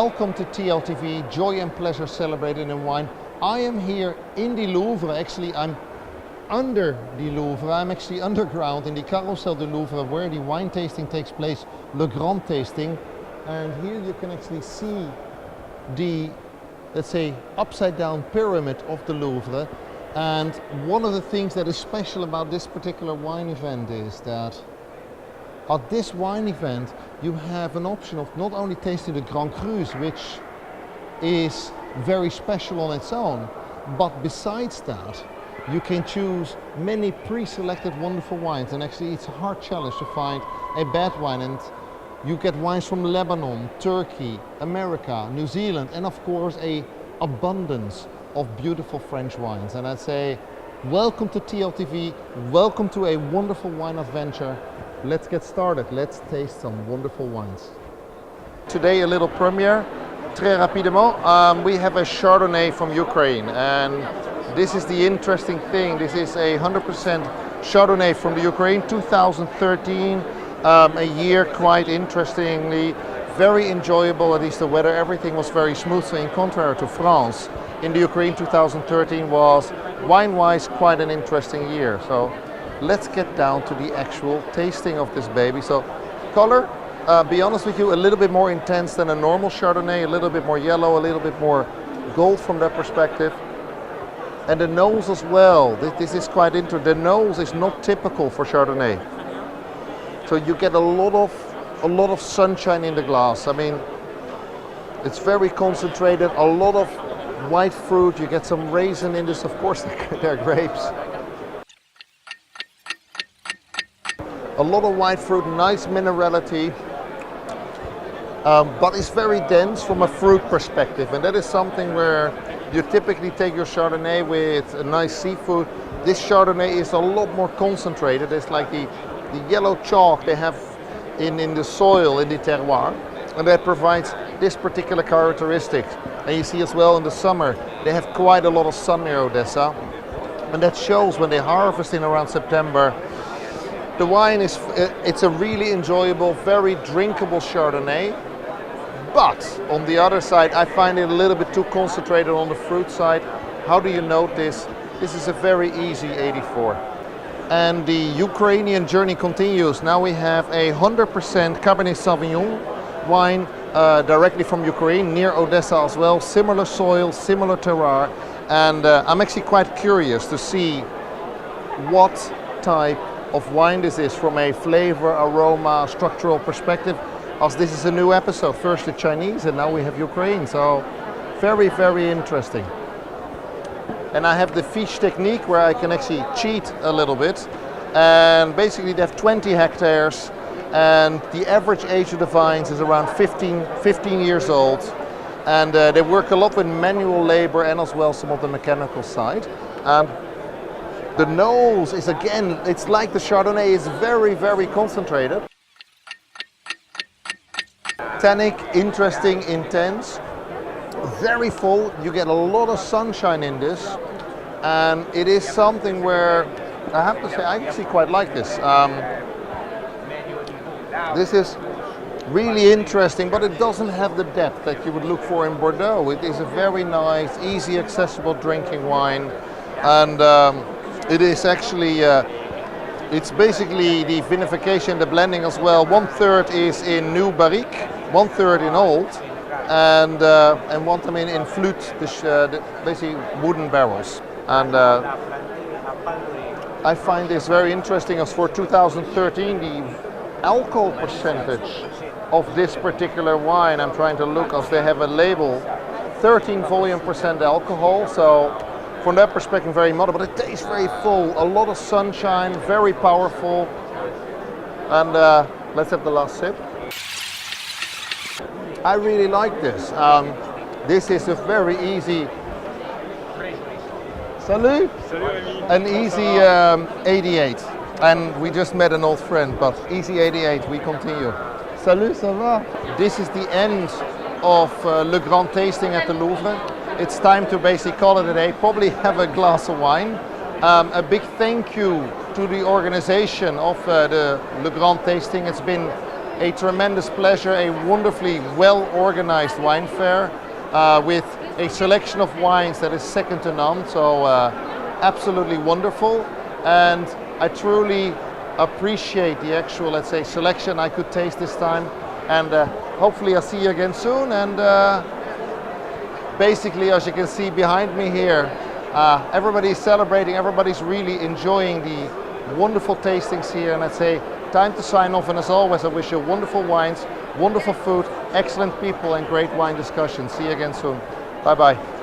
Welcome to TLTV, Joy and Pleasure Celebrated in Wine. I am here in the Louvre. Actually, I'm under the Louvre. I'm actually underground in the Carousel du Louvre where the wine tasting takes place, Le Grand Tasting. And here you can actually see the, let's say, upside down pyramid of the Louvre. And one of the things that is special about this particular wine event is that at this wine event you have an option of not only tasting the Grand Crus, which is very special on its own, but besides that you can choose many pre-selected wonderful wines. And actually it's a hard challenge to find a bad wine, and you get wines from Lebanon, Turkey, America, New Zealand, and of course a abundance of beautiful French wines. And I'd say welcome to TLTV, welcome to a wonderful wine adventure. Let's get started, let's taste some wonderful wines. Today a little premiere, très rapidement. We have a Chardonnay from Ukraine, and this is the interesting thing. This is a 100% Chardonnay from the Ukraine, 2013, a year quite interestingly, very enjoyable, at least the weather, everything was very smooth. So in contrary to France, in the Ukraine 2013 was wine-wise quite an interesting year. So let's get down to the actual tasting of this baby. So color, be honest with you, a little bit more intense than a normal Chardonnay, a little bit more yellow, a little bit more gold from that perspective. And the nose as well, this is quite interesting. The nose is not typical for Chardonnay. So you get a lot of sunshine in the glass. I mean, it's very concentrated, a lot of white fruit. You get some raisin in this, of course they're grapes. A lot of white fruit, nice minerality, but it's very dense from a fruit perspective, and that is something where you typically take your Chardonnay with a nice seafood. This Chardonnay is a lot more concentrated. It's like the yellow chalk they have in the soil, in the terroir, and that provides this particular characteristic. And you see as well in the summer, they have quite a lot of sun near Odessa, and that shows when they harvest in around September. The wine is, it's a really enjoyable, very drinkable Chardonnay, but on the other side, I find it a little bit too concentrated on the fruit side. How do you note this? This is a very easy 84. And the Ukrainian journey continues. Now we have a 100% Cabernet Sauvignon wine directly from Ukraine, near Odessa as well. Similar soil, similar terroir. And I'm actually quite curious to see what type of wine this is from a flavor, aroma, structural perspective, as this is a new episode. First the Chinese and now we have Ukraine, so very, very interesting. And I have the fiche technique where I can actually cheat a little bit, and basically they have 20 hectares and the average age of the vines is around 15 years old, and they work a lot with manual labor and as well some of the mechanical side. The nose is, again, it's like the Chardonnay is very, very concentrated. Tannic, interesting, intense, very full. You get a lot of sunshine in this, and it is something where I have to say I actually quite like this. This is really interesting, but it doesn't have the depth that you would look for in Bordeaux. It is a very nice, easy, accessible drinking wine, and it is actually, it's basically the vinification, the blending as well. 1/3 is in new barrique, 1/3 in old, and 1/3 in flute, basically wooden barrels. And I find this very interesting as for 2013, the alcohol percentage of this particular wine, I'm trying to look as they have a label, 13 volume% alcohol, so from that perspective very moderate, but it tastes very full, a lot of sunshine, very powerful. And let's have the last sip. I really like this. This is a very easy, salut, an easy 88. And we just met an old friend, but easy 88, we continue. Salut, ça va? This is the end of Le Grand Tasting at the Louvre. It's time to basically call it a day, probably have a glass of wine. A big thank you to the organization of the Le Grand Tasting. It's been a tremendous pleasure, a wonderfully well-organized wine fair with a selection of wines that is second to none, so absolutely wonderful. And I truly appreciate the actual, let's say, selection I could taste this time. And hopefully I'll see you again soon. And basically, as you can see behind me here, everybody's celebrating, everybody's really enjoying the wonderful tastings here. And I'd say time to sign off, and as always I wish you wonderful wines, wonderful food, excellent people and great wine discussions. See you again soon. Bye bye.